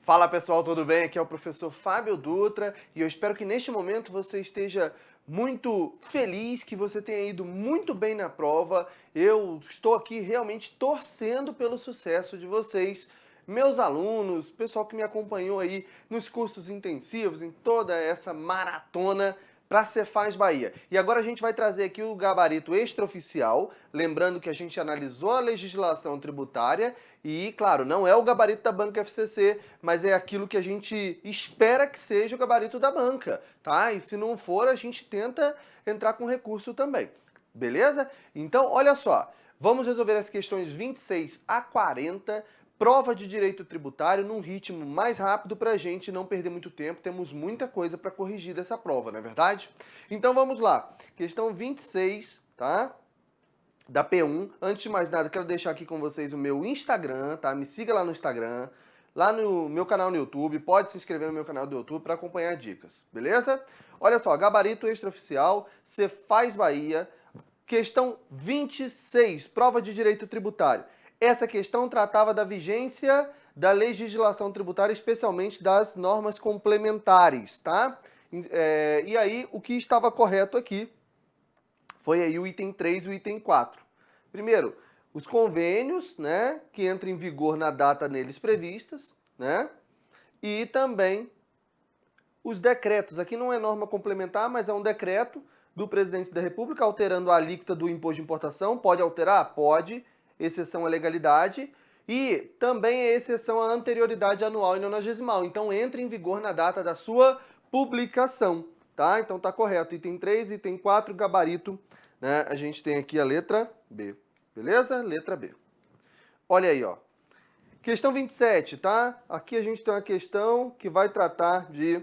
Fala pessoal, tudo bem? Aqui é o professor Fábio Dutra e eu espero que neste momento você esteja muito feliz, que você tenha ido muito bem na prova. Eu estou aqui realmente torcendo pelo sucesso de vocês, meus alunos, pessoal que me acompanhou aí nos cursos intensivos, em toda essa maratona para a Cefaz Bahia. E agora a gente vai trazer aqui o gabarito extraoficial, lembrando que a gente analisou a legislação tributária e, claro, não é o gabarito da banca FCC, mas é aquilo que a gente espera que seja o gabarito da banca, tá? E se não for, a gente tenta entrar com recurso também, beleza? Então, olha só, vamos resolver as questões 26 a 40, prova de direito tributário num ritmo mais rápido para a gente não perder muito tempo. Temos muita coisa para corrigir dessa prova, não é verdade? Então vamos lá. Questão 26, tá? Da P1. Antes de mais nada, quero deixar aqui com vocês o meu Instagram, tá? Me siga lá no Instagram, lá no meu canal no YouTube. Pode se inscrever no meu canal do YouTube para acompanhar dicas, beleza? Olha só, gabarito extraoficial, Cefaz Bahia, questão 26, prova de direito tributário. Essa questão tratava da vigência da legislação tributária, especialmente das normas complementares, tá? E aí, o que estava correto aqui foi aí o item 3 e o item 4. Primeiro, os convênios, né, que entram em vigor na data neles previstas, né? E também os decretos. Aqui não é norma complementar, mas é um decreto do presidente da República alterando a alíquota do imposto de importação. Pode alterar? Pode. Exceção à legalidade. E também é exceção à anterioridade anual e nonagesimal. Então entra em vigor na data da sua publicação, tá? Então tá correto. Item 3, item 4, gabarito, né? A gente tem aqui a letra B. Beleza? Letra B. Olha aí, ó. Questão 27, tá? Aqui a gente tem uma questão que vai tratar de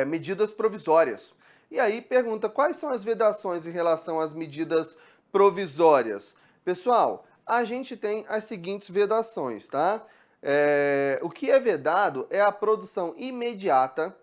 medidas provisórias. E aí pergunta, quais são as vedações em relação às medidas provisórias? Pessoal, a gente tem as seguintes vedações, tá? O que é vedado é a produção imediata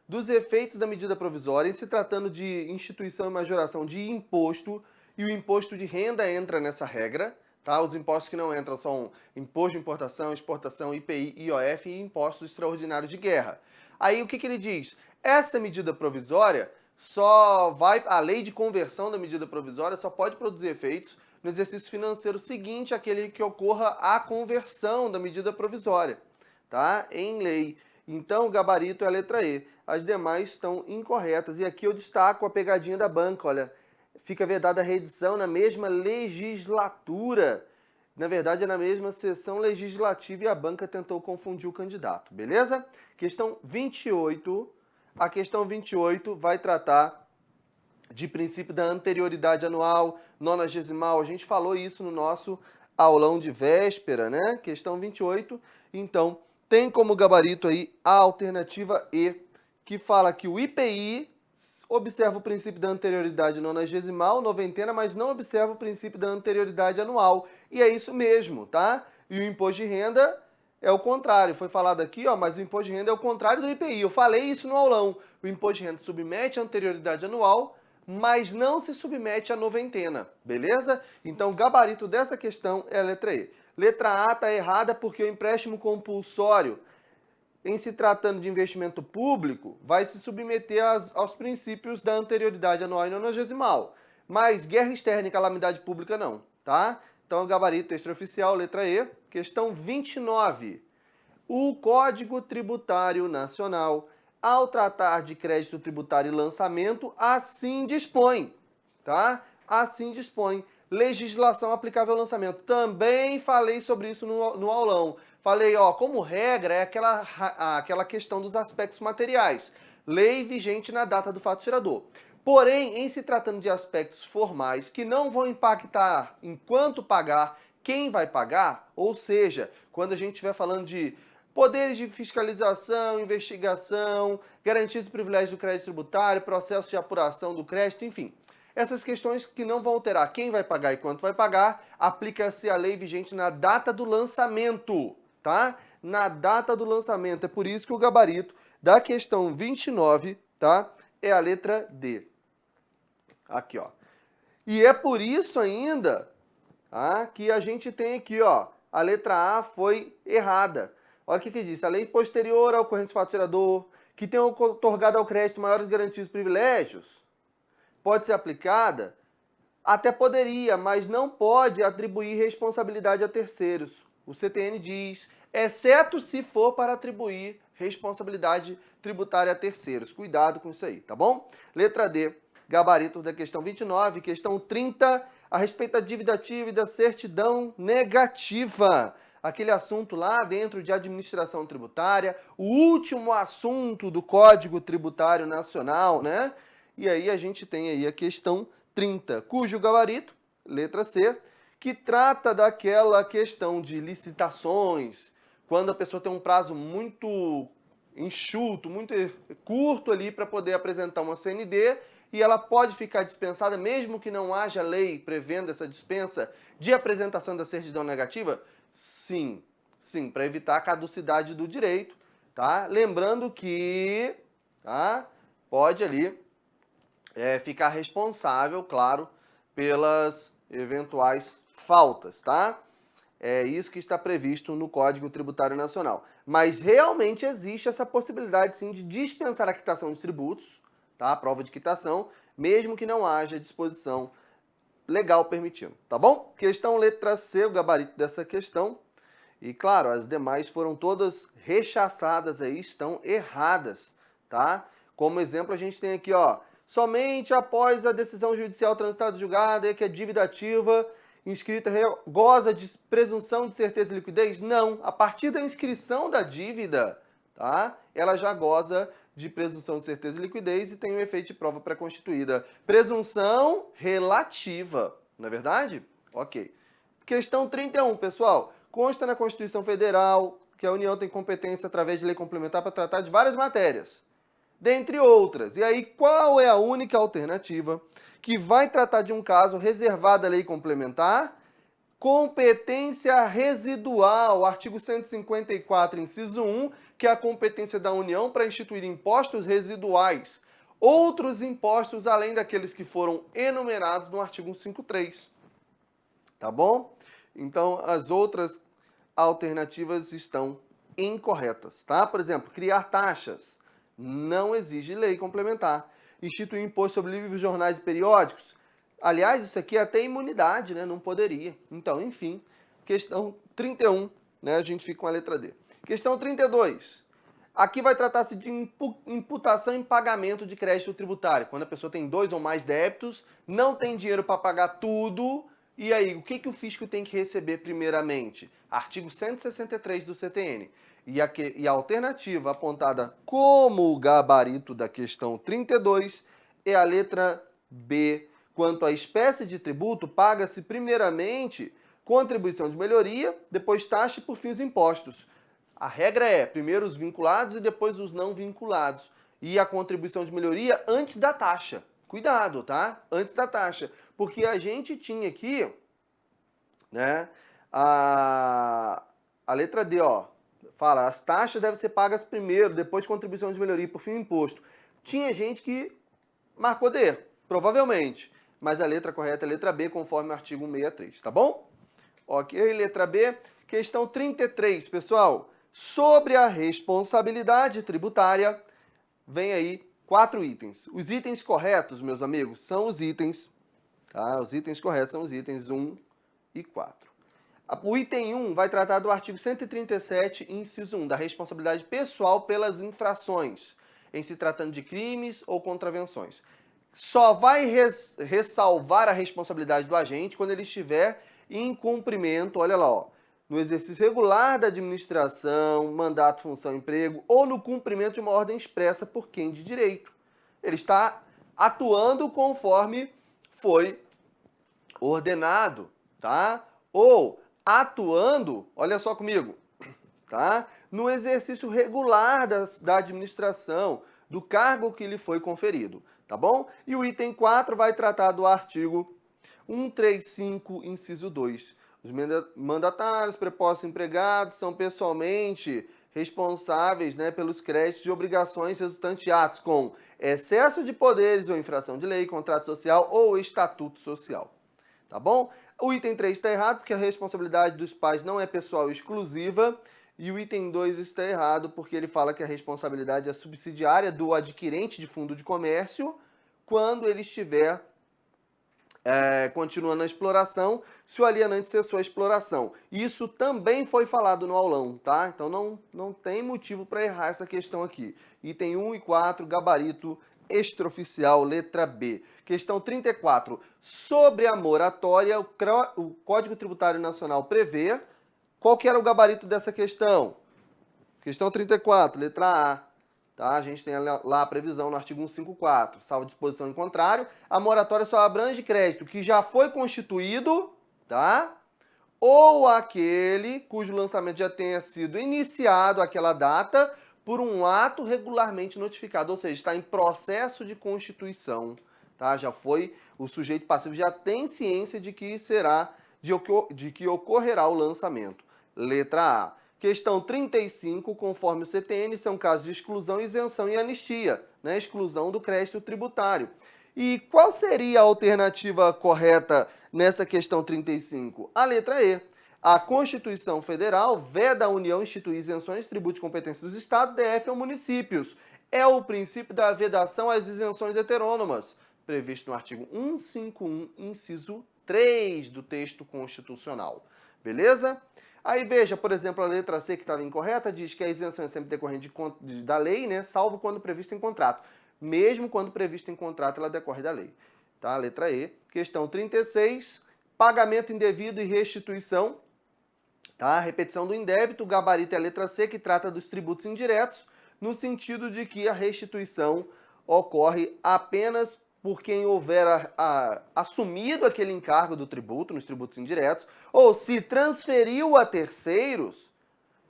dos efeitos da medida provisória, em se tratando de instituição e majoração de imposto, e o imposto de renda entra nessa regra, tá? Os impostos que não entram são imposto de importação, exportação, IPI, IOF e impostos extraordinários de guerra. Aí o que ele diz? Essa medida provisória só vai, a lei de conversão da medida provisória só pode produzir efeitos no exercício financeiro seguinte àquele que ocorra a conversão da medida provisória, tá? Em lei. Então, o gabarito é a letra E. As demais estão incorretas. E aqui eu destaco a pegadinha da banca, olha. Fica vedada a reedição na mesma legislatura. Na verdade, é na mesma sessão legislativa e a banca tentou confundir o candidato, beleza? Questão 28. A questão 28 vai tratar de princípio da anterioridade anual, nonagesimal. A gente falou isso no nosso aulão de véspera, né? Questão 28. Então, tem como gabarito aí a alternativa E, que fala que o IPI observa o princípio da anterioridade nonagesimal, noventena, mas não observa o princípio da anterioridade anual. E é isso mesmo, tá? E o imposto de renda é o contrário. Foi falado aqui, ó, mas o imposto de renda é o contrário do IPI. Eu falei isso no aulão. O imposto de renda submete a anterioridade anual, mas não se submete à noventena, beleza? Então, o gabarito dessa questão é a letra E. Letra A está errada porque o empréstimo compulsório, em se tratando de investimento público, vai se submeter aos princípios da anterioridade anual e nonagesimal. Mas guerra externa e calamidade pública não, tá? Então, o gabarito extraoficial, letra E. Questão 29. O Código Tributário Nacional, ao tratar de crédito tributário e lançamento, assim dispõe, tá? Assim dispõe. Legislação aplicável ao lançamento. Também falei sobre isso no aulão. Falei, ó, como regra, é aquela questão dos aspectos materiais. Lei vigente na data do fato gerador. Porém, em se tratando de aspectos formais que não vão impactar enquanto pagar quem vai pagar, ou seja, quando a gente estiver falando de poderes de fiscalização, investigação, garantias e privilégios do crédito tributário, processo de apuração do crédito, enfim. Essas questões que não vão alterar quem vai pagar e quanto vai pagar, aplica-se a lei vigente na data do lançamento, tá? Na data do lançamento. É por isso que o gabarito da questão 29, tá? É a letra D. Aqui, ó. E é por isso ainda, tá, que a gente tem aqui, ó, a letra A foi errada. Olha o que diz. A lei posterior à ocorrência do fato gerador, que tenha otorgado ao crédito maiores garantias e privilégios, pode ser aplicada? Até poderia, mas não pode atribuir responsabilidade a terceiros. O CTN diz, exceto se for para atribuir responsabilidade tributária a terceiros. Cuidado com isso aí, tá bom? Letra D, gabarito da questão 29. Questão 30, a respeito da dívida ativa e da certidão negativa. Aquele assunto lá dentro de administração tributária, o último assunto do Código Tributário Nacional, né? E aí a gente tem aí a questão 30, cujo gabarito, letra C, que trata daquela questão de licitações, quando a pessoa tem um prazo muito enxuto, muito curto ali para poder apresentar uma CND, e ela pode ficar dispensada, mesmo que não haja lei prevendo essa dispensa de apresentação da certidão negativa? Sim, sim, para evitar a caducidade do direito, tá? Lembrando que, tá? Pode ali ficar responsável, claro, pelas eventuais faltas, tá? É isso que está previsto no Código Tributário Nacional. Mas realmente existe essa possibilidade, sim, de dispensar a quitação de tributos, tá? A prova de quitação, mesmo que não haja disposição legal permitindo, tá bom? Questão letra C, o gabarito dessa questão. E, claro, as demais foram todas rechaçadas aí, estão erradas, tá? Como exemplo, a gente tem aqui, ó, somente após a decisão judicial transitada e julgada que a dívida ativa inscrita goza de presunção de certeza e liquidez? Não, a partir da inscrição da dívida, tá? Ela já goza de presunção de certeza e liquidez e tem um efeito de prova pré-constituída. Presunção relativa, não é verdade? Ok. Questão 31, pessoal. Consta na Constituição Federal que a União tem competência através de lei complementar para tratar de várias matérias, dentre outras. E aí, qual é a única alternativa que vai tratar de um caso reservado à lei complementar? Competência residual, artigo 154, inciso 1, que é a competência da União para instituir impostos residuais, outros impostos além daqueles que foram enumerados no artigo 153. Tá bom? Então, as outras alternativas estão incorretas, tá? Por exemplo, criar taxas não exige lei complementar. Instituir imposto sobre livros, jornais e periódicos. Aliás, isso aqui é até imunidade, né? Não poderia. Então, enfim, questão 31, né? A gente fica com a letra D. Questão 32. Aqui vai tratar-se de imputação em pagamento de crédito tributário. Quando a pessoa tem 2 ou mais débitos, não tem dinheiro para pagar tudo. E aí, o que o fisco tem que receber primeiramente? Artigo 163 do CTN. E a alternativa apontada como gabarito da questão 32 é a letra B. Quanto à espécie de tributo, paga-se primeiramente contribuição de melhoria, depois taxa e por fim os impostos. A regra é primeiro os vinculados e depois os não vinculados. E a contribuição de melhoria antes da taxa. Cuidado, tá? Antes da taxa. Porque a gente tinha aqui, né, a letra D, ó, fala, as taxas devem ser pagas primeiro, depois contribuição de melhoria, por fim o imposto. Tinha gente que marcou D, provavelmente, mas a letra correta é a letra B, conforme o artigo 163, tá bom? Ok, letra B. Questão 33, pessoal. Sobre a responsabilidade tributária, vem aí 4 itens. Os itens corretos, meus amigos, são os itens, tá? Os itens corretos são os itens 1 e 4. O item 1 vai tratar do artigo 137, inciso 1, da responsabilidade pessoal pelas infrações, em se tratando de crimes ou contravenções. Só vai ressalvar a responsabilidade do agente quando ele estiver em cumprimento, olha lá, ó, no exercício regular da administração, mandato, função, emprego, ou no cumprimento de uma ordem expressa por quem de direito. Ele está atuando conforme foi ordenado, tá? Ou atuando, olha só comigo, tá? No exercício regular da administração, do cargo que lhe foi conferido, tá bom? E o item 4 vai tratar do artigo 135, inciso 2. Os mandatários, prepostos empregados são pessoalmente responsáveis, né, pelos créditos de obrigações resultantes de atos com excesso de poderes ou infração de lei, contrato social ou estatuto social. Tá bom? O item 3 está errado porque a responsabilidade dos pais não é pessoal exclusiva E o item 2 está errado, porque ele fala que a responsabilidade é subsidiária do adquirente de fundo de comércio quando ele estiver continuando a exploração, se o alienante cessou a exploração. Isso também foi falado no aulão, tá? Então não tem motivo para errar essa questão aqui. Item 1 e 4, gabarito extraoficial, letra B. Questão 34. Sobre a moratória, o Código Tributário Nacional prevê. Qual que era o gabarito dessa questão? Questão 34, letra A. Tá? A gente tem lá a previsão no artigo 154, salvo disposição em contrário, a moratória só abrange crédito que já foi constituído, tá? Ou aquele cujo lançamento já tenha sido iniciado àquela data por um ato regularmente notificado, ou seja, está em processo de constituição, tá? Já foi, o sujeito passivo já tem ciência de que de que ocorrerá o lançamento. Letra A. Questão 35, conforme o CTN, são casos de exclusão, isenção e anistia, né? Exclusão do crédito tributário. E qual seria a alternativa correta nessa questão 35? A letra E. A Constituição Federal veda a União instituir isenções de tributo de competência dos estados, DF ou municípios. É o princípio da vedação às isenções heterônomas, previsto no artigo 151, inciso 3 do texto constitucional. Beleza? Aí veja, por exemplo, a letra C, que estava incorreta, diz que a isenção é sempre decorrente da lei, né, salvo quando previsto em contrato. Mesmo quando previsto em contrato, ela decorre da lei. Tá? Letra E. Questão 36, pagamento indevido e restituição. Tá? Repetição do indébito, o gabarito é a letra C, que trata dos tributos indiretos, no sentido de que a restituição ocorre apenas por quem houver assumido aquele encargo do tributo, nos tributos indiretos, ou se transferiu a terceiros,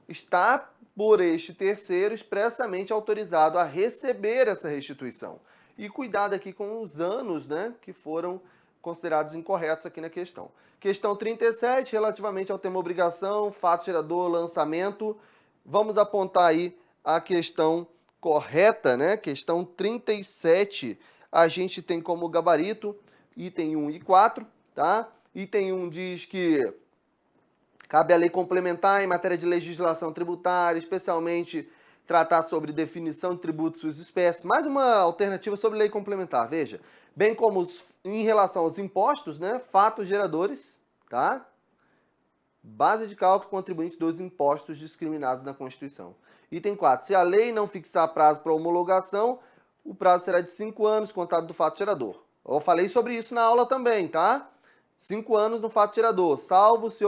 está por este terceiro expressamente autorizado a receber essa restituição. E cuidado aqui com os anos, né, que foram considerados incorretos aqui na questão. Questão 37, relativamente ao tema obrigação, fato gerador, lançamento. Vamos apontar aí a questão correta, né? Questão 37, a gente tem como gabarito item 1 e 4, tá? Item 1 diz que cabe à lei complementar em matéria de legislação tributária, especialmente tratar sobre definição de tributos suas espécies. Mais uma alternativa sobre lei complementar, veja. Bem como em relação aos impostos, né? Fatos geradores, tá? Base de cálculo contribuinte dos impostos discriminados na Constituição. Item 4. Se a lei não fixar prazo para homologação, o prazo será de 5 anos, contado do fato gerador. Eu falei sobre isso na aula também, tá? 5 anos no fato gerador, salvo se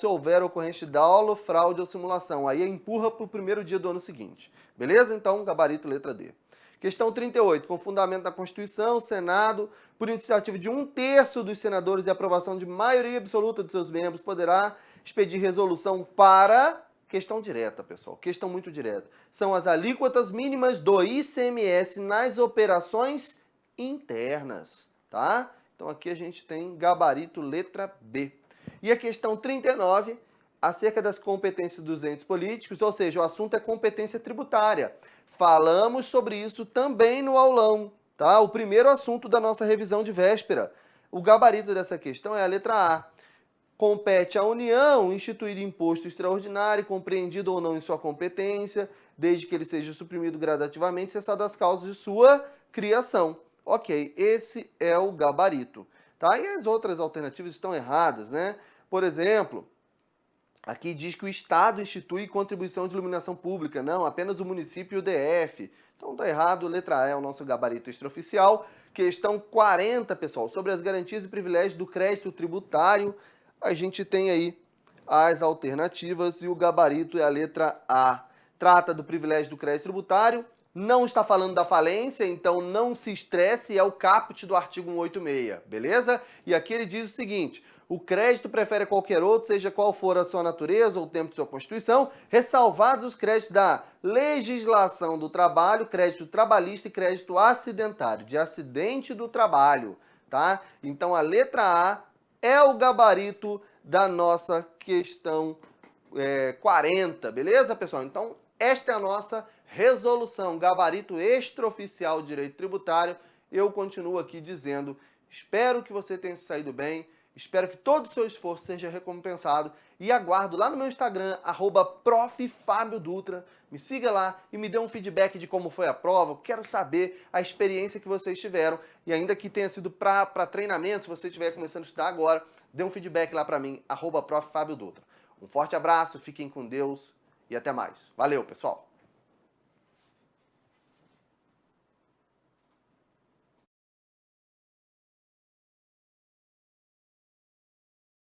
houver ocorrência de dolo, fraude ou simulação. Aí empurra para o primeiro dia do ano seguinte. Beleza? Então, gabarito letra D. Questão 38. Com fundamento da Constituição, o Senado, por iniciativa de 1/3 dos senadores e aprovação de maioria absoluta de seus membros, poderá expedir resolução para... Questão direta, pessoal. Questão muito direta. São as alíquotas mínimas do ICMS nas operações internas, tá? Então aqui a gente tem gabarito letra B. E a questão 39, acerca das competências dos entes políticos, ou seja, o assunto é competência tributária. Falamos sobre isso também no aulão, tá? O primeiro assunto da nossa revisão de véspera. O gabarito dessa questão é a letra A. Compete à União instituir imposto extraordinário, compreendido ou não em sua competência, desde que ele seja suprimido gradativamente, cessado as causas de sua criação. Ok, esse é o gabarito. Tá? E as outras alternativas estão erradas, né? Por exemplo, aqui diz que o Estado institui contribuição de iluminação pública. Não, apenas o município e o DF. Então tá errado, letra E é o nosso gabarito extraoficial. Questão 40, pessoal, sobre as garantias e privilégios do crédito tributário. A gente tem aí as alternativas e o gabarito é a letra A. Trata do privilégio do crédito tributário, não está falando da falência, então não se estresse, é o caput do artigo 186, beleza? E aqui ele diz o seguinte: o crédito prefere qualquer outro, seja qual for a sua natureza ou o tempo de sua constituição, ressalvados os créditos da legislação do trabalho, crédito trabalhista e crédito acidentário, de acidente do trabalho, tá? Então a letra A é o gabarito da nossa questão 40, beleza, pessoal? Então, esta é a nossa resolução, gabarito extraoficial de direito tributário. Eu continuo aqui dizendo, espero que você tenha saído bem, Espero que todo o seu esforço seja recompensado e aguardo lá no meu Instagram, @profFabioDutra. Me siga lá e me dê um feedback de como foi a prova. Eu quero saber a experiência que vocês tiveram e ainda que tenha sido para treinamento, se você estiver começando a estudar agora, dê um feedback lá para mim, @profFabioDutra. Um forte abraço, fiquem com Deus e até mais. Valeu, pessoal!